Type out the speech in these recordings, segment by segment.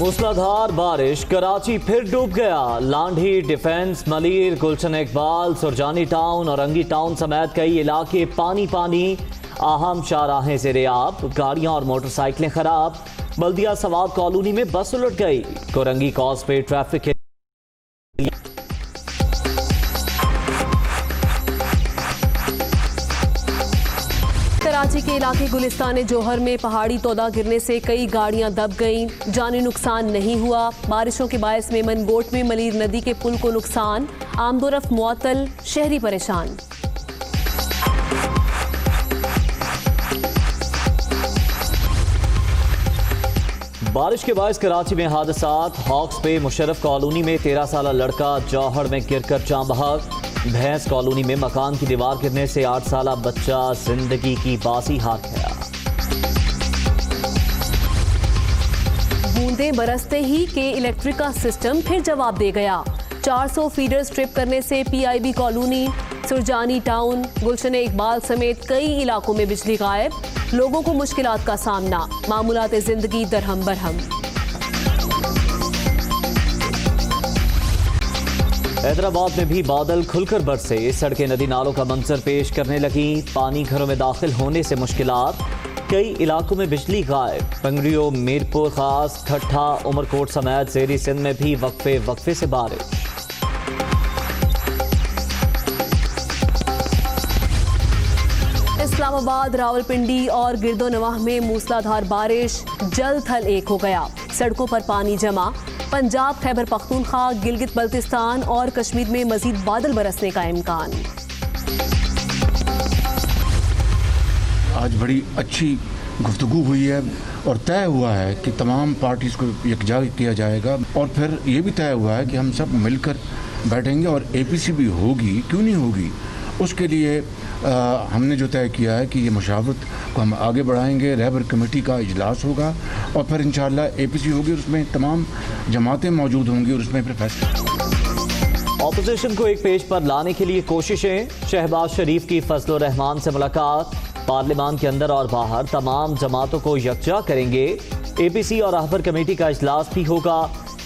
मूसलाधार बारिश, कराची फिर डूब गया। लांढी, डिफेंस, मलीर, गुलशन इकबाल, सुरजानी टाउन और अंगी टाउन समेत कई इलाके पानी पानी। अहम शाहराहें ज़ेर-ए-आब, गाड़ियां और मोटरसाइकिलें खराब। बल्दिया सवाद कॉलोनी में बस उलट गई। कोरंगी कॉज पे ट्रैफिक के कराची के इलाके गुलिस्तान जौहर में पहाड़ी तोदा गिरने से कई गाड़ियां दब गईं। जानी नुकसान नहीं हुआ। बारिशों के बायस मेमनगोट में मलीर नदी के पुल को नुकसान। आमदोरफ्त मुअत्तल, शहरी परेशान। बारिश के बायस कराची में हादसात। हॉक्स पे मुशर्रफ कॉलोनी में 13 साला लड़का जौहर में गिरकर जाँ बहक। भैंस कॉलोनी में मकान की दीवार गिरने से 8 साला बच्चा जिंदगी की बाजी हार गया। बूंदें बरसते ही के इलेक्ट्रिक का सिस्टम फिर जवाब दे गया। 400 फीडर स्ट्रिप करने से PIB कॉलोनी, सुरजानी टाउन, गुलशन इकबाल समेत कई इलाकों में बिजली गायब। लोगों को मुश्किलात का सामना। मामूलात जिंदगी दरहम बरहम। हैदराबाद में भी बादल खुलकर बरसे। सड़कें नदी नालों का मंजर पेश करने लगी। पानी घरों में दाखिल होने से मुश्किलात। कई इलाकों में बिजली गायब। पंगड़ियों, मीरपुर खास, ठट्ठा, उमरकोट समेत ज़ेरी सिंध में भी वक्फे वक्फे से बारिश। इस्लामाबाद, रावलपिंडी और गिरदोनवाह में मूसलाधार बारिश। जल थल एक हो गया। सड़कों पर पानी जमा। पंजाब, खैबर पख्तूनख्वा, गिलगित बल्तिस्तान और कश्मीर में मजीद बादल बरसने का इम्कान। आज बड़ी अच्छी गुफ्तगू हुई है और तय हुआ है कि तमाम पार्टीज़ को यकजा किया जाएगा और फिर ये भी तय हुआ है कि हम सब मिलकर बैठेंगे और APC भी होगी, क्यों नहीं होगी। उसके लिए हमने जो तय किया है कि ये मुशावरत को हम आगे बढ़ाएंगे। रहबर कमेटी का इजलास होगा और फिर इंशाअल्लाह APC होगी, उसमें तमाम जमातें मौजूद होंगी और उसमें फिर फैसला। ऑपोजिशन को एक पेज पर लाने के लिए कोशिशें। शहबाज शरीफ की फजल रहमान से मुलाकात। पार्लियामान के अंदर और बाहर तमाम जमातों को यकजा करेंगे। APC और रहबर कमेटी का इजलास भी होगा।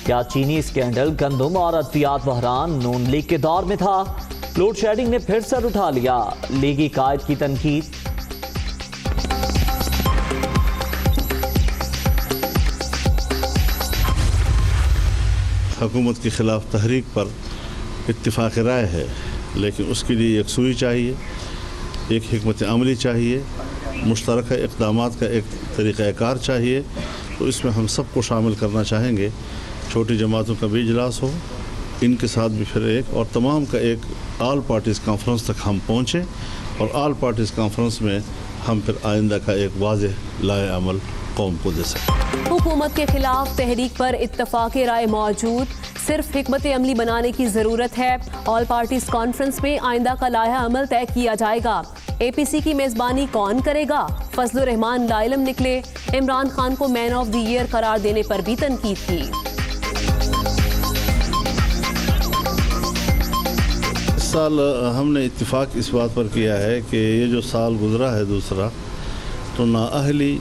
क्या चीनी स्कैंडल, गंदम और अद्वियात बहरान नून लीग के दौर में था? लोड शेडिंग ने फिर सर उठा लिया। लीगी कायद की तनकीद। हुकूमत के खिलाफ तहरीक पर इत्तिफाक राय है, लेकिन उसके लिए यकसुई चाहिए, एक हिकमत अमली चाहिए, मुश्तरका इक़दामात का एक तरीक़ाकार चाहिए। तो इसमें हम सबको शामिल करना चाहेंगे। छोटी जमातों का भी इजलास हो, इनके साथ भी फिर एक और तमाम का एक आल पार्टीज़ कॉन्फ्रेंस तक हम पहुँचें और आल पार्टीज़ कॉन्फ्रेंस में हम फिर आइंदा का एक वाज़ेह लाए अमल कौम को दे सकें। हुकूमत के खिलाफ तहरीक पर इत्तफाक राय मौजूद। सिर्फ हिकमत अमली बनाने की ज़रूरत है। ऑल पार्टीज़ कॉन्फ्रेंस में आइंदा का लाया अमल तय किया जाएगा। APC की मेज़बानी कौन करेगा? फजल रहमान लाइलम निकले। इमरान खान को मैन ऑफ द ईयर करार देने पर भी तनकीद की। इस साल हमने इत्तिफाक इस बात पर किया है कि ये जो साल गुजरा है दूसरा, तो नाअहली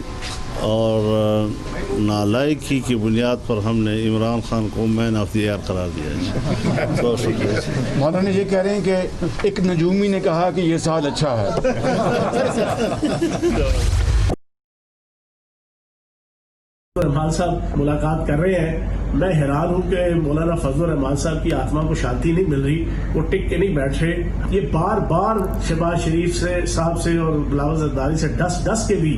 और नालायकी की बुनियाद पर हमने इमरान खान को मैन ऑफ द ईयर करार दिया है। बहुत शुक्रिया। मौलाना ये कह रहे हैं कि एक नजूमी ने कहा कि ये साल अच्छा है। रहमान साहब मुलाकात कर रहे हैं। मैं हैरान हूँ कि मौलाना फजल रहमान साहब की आत्मा को शांति नहीं मिल रही, वो टिक के नहीं बैठ रहे। ये बार बार शहबाज शरीफ से साहब से और बिलावल जरदारी से डस के भी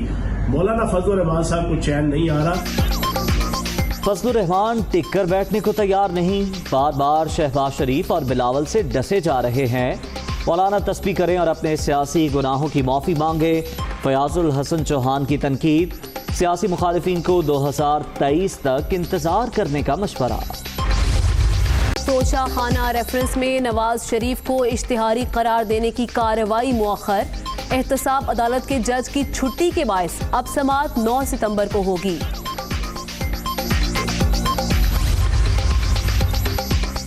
मौलाना फजल रहमान साहब को चैन नहीं आ रहा। फजल रहमान टिक कर बैठने को तैयार नहीं। बार बार शहबाज शरीफ और बिलावल से डसे जा रहे हैं। मौलाना तस्बीह करें और अपने सियासी गुनाहों की माफ़ी मांगे। फयाजुल हसन चौहान की तनकीद। सियासी मुखालिफिन को 2023 तक इंतजार करने का मशवरा। तोशा खाना रेफरेंस में नवाज शरीफ को इश्तिहारी करार देने की कार्रवाई मुअख्खर। एहतसाब अदालत के जज की छुट्टी के बायस अब समाअत 9 सितंबर को होगी।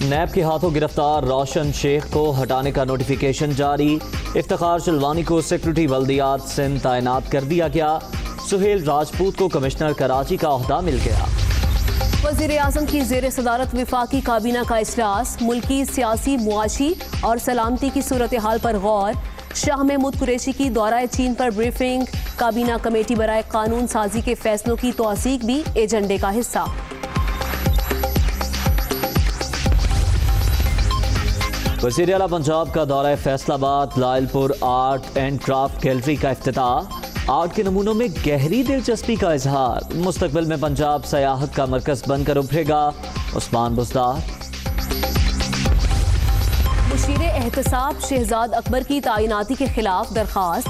नैब के हाथों गिरफ्तार रोशन शेख को हटाने का नोटिफिकेशन जारी। इफ्तिखार चलवानी को सेक्रेटरी बल्दियात सिंध तैनात कर दिया गया। सुहेल राजपूत को कमिश्नर कराची का ओहदा मिल गया। वज़ीर आज़म की ज़ेर सदारत विफाकी काबीना का इजलास, मुल्की सियासी, मुआशी और सलामती की सूरत हाल पर गौर। शाह महमूद कुरैशी की दौरा चीन पर ब्रीफिंग। काबीना कमेटी बराए कानून साजी के फैसलों की तौसीक भी एजेंडे का हिस्सा। वज़ीर आला पंजाब का दौरा Faisalabad, Lyallpur art and craft gallery का इफ्तिताह। आर्ट के नमूनों में गहरी दिलचस्पी का इजहार। मुस्तकबिल में पंजाब सयाहत का मरकज बनकर उभरेगा। उस्मान बुज़दार। मुशीर एहतसाब शहजाद अकबर की तैनाती के खिलाफ दरखास्त।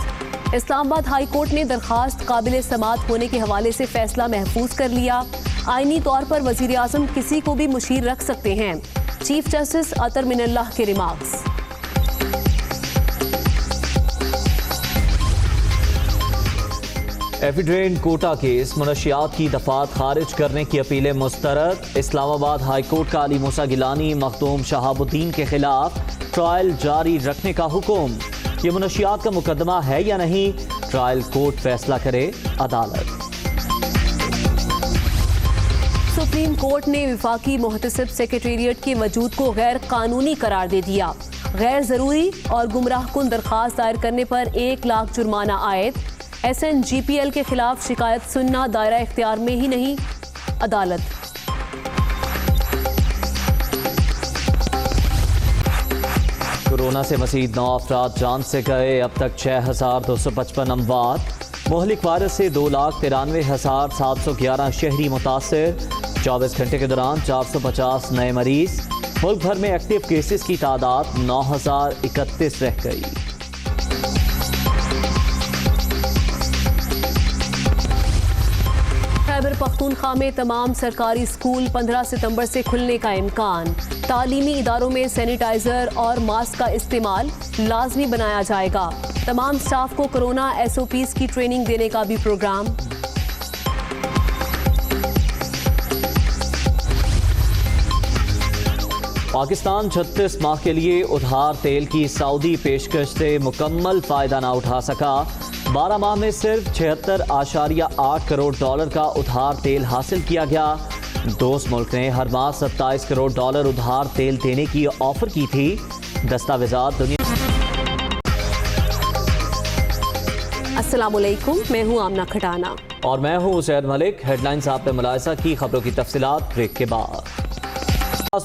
इस्लामाबाद हाई कोर्ट ने दरखास्त काबिल समात होने के हवाले से फैसला महफूज कर लिया। आईनी तौर पर वज़ीर आज़म किसी को भी मुशीर रख सकते हैं। चीफ जस्टिस अतर मिनल्लाह के रिमार्क्स। एफिड्रेन कोटा केस, मुनशियात की दफात खारिज करने की अपीलें मुस्तरद। इस्लामाबाद हाई कोर्ट का अली मूसा गिलानी, मखदूम शहाबुद्दीन के खिलाफ ट्रायल जारी रखने का हुक्म। ये मुनशियात का मुकदमा है या नहीं, ट्रायल कोर्ट फैसला करे, अदालत। सुप्रीम कोर्ट ने विफाकी मुहतसिब सेक्रेटेरिएट के वजूद को गैर कानूनी करार दे दिया। गैर जरूरी और गुमराहकुन दरखास्त दायर करने पर 1 लाख जुर्माना आयद। SNGPL के खिलाफ शिकायत सुनना दायरा इख्तियार में ही नहीं, अदालत। कोरोना से मज़ीद 9 अफराद जान से गए। अब तक 6255 अमवात। मोहलिक वायरस से 2,93,711 शहरी मुतासिर। 24 घंटे के दौरान 450 नए मरीज। मुल्क भर में एक्टिव केसेस की तादाद 9,031 रह गई। खैबर पख्तूनख्वा में तमाम सरकारी स्कूल 15 सितंबर से खुलने का इम्कान। तालीमी इदारों में सैनिटाइजर और मास्क का इस्तेमाल लाजमी बनाया जाएगा। तमाम स्टाफ को कोरोना SOPs की ट्रेनिंग देने का भी प्रोग्राम। पाकिस्तान 36 माह के लिए उधार तेल की सऊदी पेशकश से मुकम्मल फ़ायदा ना उठा सका। 12 माह में सिर्फ 76.8 करोड़ डॉलर का उधार तेल हासिल किया गया। दोस्त मुल्क ने हर माह 27 करोड़ डॉलर उधार तेल देने की ऑफर की थी। दस्तावेजात दुनिया। अस्सलामुअलैकुम, मैं हूँ आमना खटाना और मैं हूँ उजैर मलिक। हेडलाइंस आपने मुलाहिजा की, खबरों की तफसीलात ब्रेक के बाद।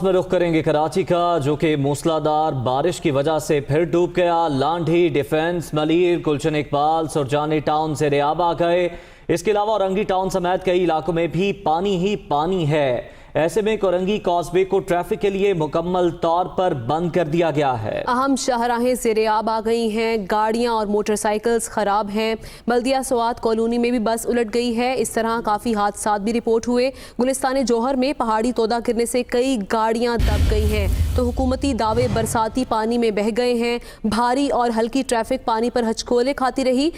में रुख करेंगे कराची का, जो कि मूसलाधार बारिश की वजह से फिर डूब गया। लांढी, डिफेंस, मलीर, गुलशन इकबाल, सुरजानी टाउन से रेआब आ गए। इसके अलावा औरंगी टाउन समेत कई इलाकों में भी पानी ही पानी है। ऐसे में कोरंगी कॉजवे को ट्रैफिक के लिए मुकम्मल तौर पर बंद कर दिया गया है। अहम शाहराहें ज़ेर-ए-आब आ गई हैं। गाड़ियां और मोटरसाइकिल्स खराब हैं। बल्दिया स्वात कॉलोनी में भी बस उलट गई है। इस तरह काफ़ी हादसात भी रिपोर्ट हुए। गुलिस्तान जोहर में पहाड़ी तोदा गिरने से कई गाड़ियां दब गई हैं, तो हुकूमती दावे बरसाती पानी में बह गए हैं। भारी और हल्की ट्रैफिक पानी पर हचकोले खाती रही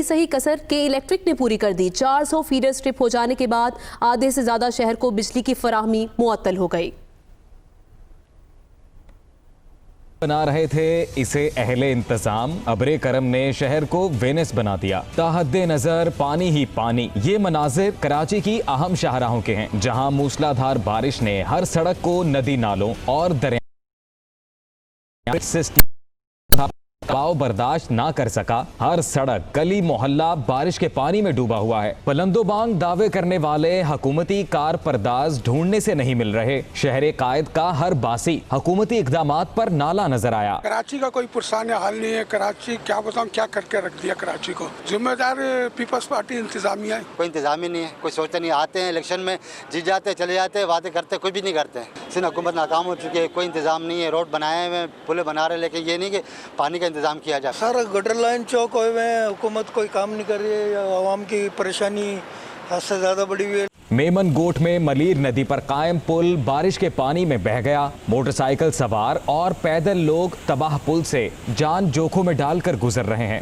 सही कसर के इलेक्ट्रिक ने पूरी कर दी। 400 फीडर स्ट्रिप हो जाने के बाद आधे से ज़्यादा शहर को बिजली की फराहमी मुअत्तल हो गई। बना रहे थे इसे अहले इंतजाम, अबरे करम ने शहर को वेनिस बना दिया। ताहद्दे नजर पानी ही पानी। ये मनाजिर कराची की अहम शाहराहों के हैं, जहां मूसलाधार बारिश ने हर सड़क को नदी नालों और दरिया सिस्टम दबाव बर्दाश्त ना कर सका। हर सड़क, गली, मोहल्ला बारिश के पानी में डूबा हुआ है। पलंदोबांग दावे करने वाले हुकूमती कार परदाज ढूंढने से नहीं मिल रहे। शहरे कायद का हर बासी हुकूमती इकदामात पर नाला नजर आया। कराची का कोई पुरसाने हाल नहीं है। कराची क्या बताऊं क्या करके रख दिया कराची को। जिम्मेदार पीपल्स पार्टी इंतजामिया है। कोई इंतजाम ही नहीं है, कोई सोचते नहीं। आते हैं इलेक्शन में, जीत जाते चले जाते, वादे करते, कुछ भी नहीं करते हैं। सिंध हुकूमत नाकाम हो चुकी है, कोई इंतजाम नहीं है। रोड बनाए हुए, पुल बना रहे, लेकिन ये नहीं कि पानी का इंतजाम किया जाए। सर गटर लाइन चौक हुए हैं, हुकूमत कोई काम नहीं कर रही है। आवाम की परेशानी हद से ज़्यादा बढ़ी हुई है। मेमन गोट में मलीर नदी पर कायम पुल बारिश के पानी में बह गया। मोटरसाइकिल सवार और पैदल लोग तबाह पुल से जान जोखों में डालकर गुजर रहे हैं।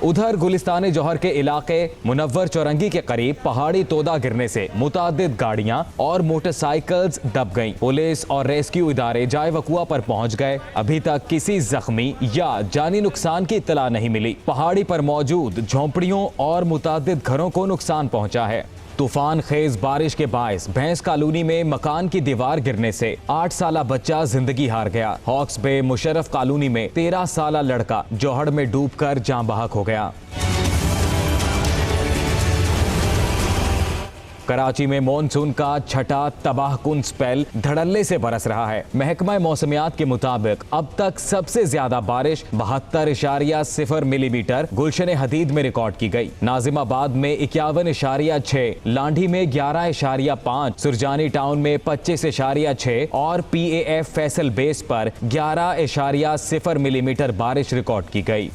उधर गुलिस्तान जौहर के इलाके मुनव्वर चौरंगी के करीब पहाड़ी तोदा गिरने से मुतादिद गाड़ियां और मोटरसाइकिल्स दब गईं। पुलिस और रेस्क्यू इदारे जाए वकुआ पर पहुंच गए। अभी तक किसी जख्मी या जानी नुकसान की इत्तला नहीं मिली। पहाड़ी पर मौजूद झोंपड़ियों और मुतादिद घरों को नुकसान पहुंचा है। तूफान खेज बारिश के बायस भैंस कॉलोनी में मकान की दीवार गिरने से 8 साला बच्चा जिंदगी हार गया। हॉक्स बे मुशर्रफ कॉलोनी में 13 साला लड़का जोहड़ में डूबकर जान बहक हो गया। कराची में मॉनसून का छठा तबाहकुन स्पेल धड़ल्ले से बरस रहा है। महकमा मौसमियात के मुताबिक अब तक सबसे ज्यादा बारिश 72.0 मिलीमीटर गुलशन हदीद में रिकॉर्ड की गई। नाजिमाबाद में 51.6, लांढी में 11.5, सुरजानी टाउन में 25.6 और PAF फैसल बेस पर 11.0 मिलीमीटर बारिश रिकॉर्ड की गई।